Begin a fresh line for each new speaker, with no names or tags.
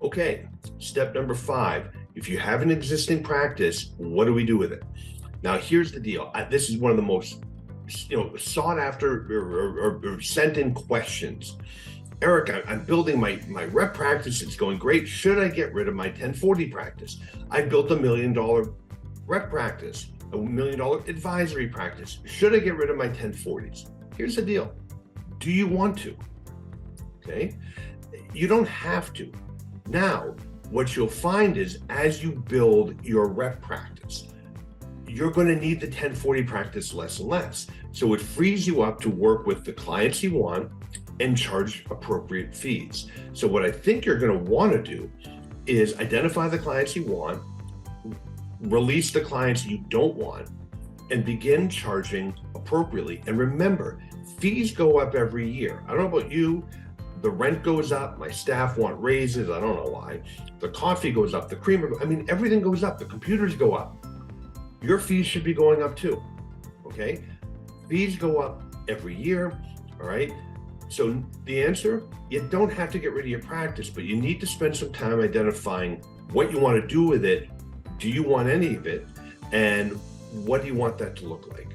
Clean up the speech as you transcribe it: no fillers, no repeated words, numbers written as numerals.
Okay, step number 5. If you have an existing practice, what do we do with it? Now, here's the deal. This is one of the most sought after or sent in questions. Eric, I'm building my rep practice. It's going great. Should I get rid of my 1040 practice? I built $1 million rep practice, $1 million advisory practice. Should I get rid of my 1040s? Here's the deal. Do you want to? Okay. You don't have to. Now, what you'll find is as you build your rep practice, you're going to need the 1040 practice less and less. So it frees you up to work with the clients you want and charge appropriate fees. So what I think you're going to want to do is identify the clients you want, release the clients you don't want, and begin charging appropriately. And remember, fees go up every year. I don't know about you, the rent goes up, my staff want raises, I don't know why. The coffee goes up, the creamer, everything goes up, the computers go up. Your fees should be going up too, okay? Fees go up every year, all right? So the answer, you don't have to get rid of your practice, but you need to spend some time identifying what you want to do with it. Do you want any of it? And what do you want that to look like?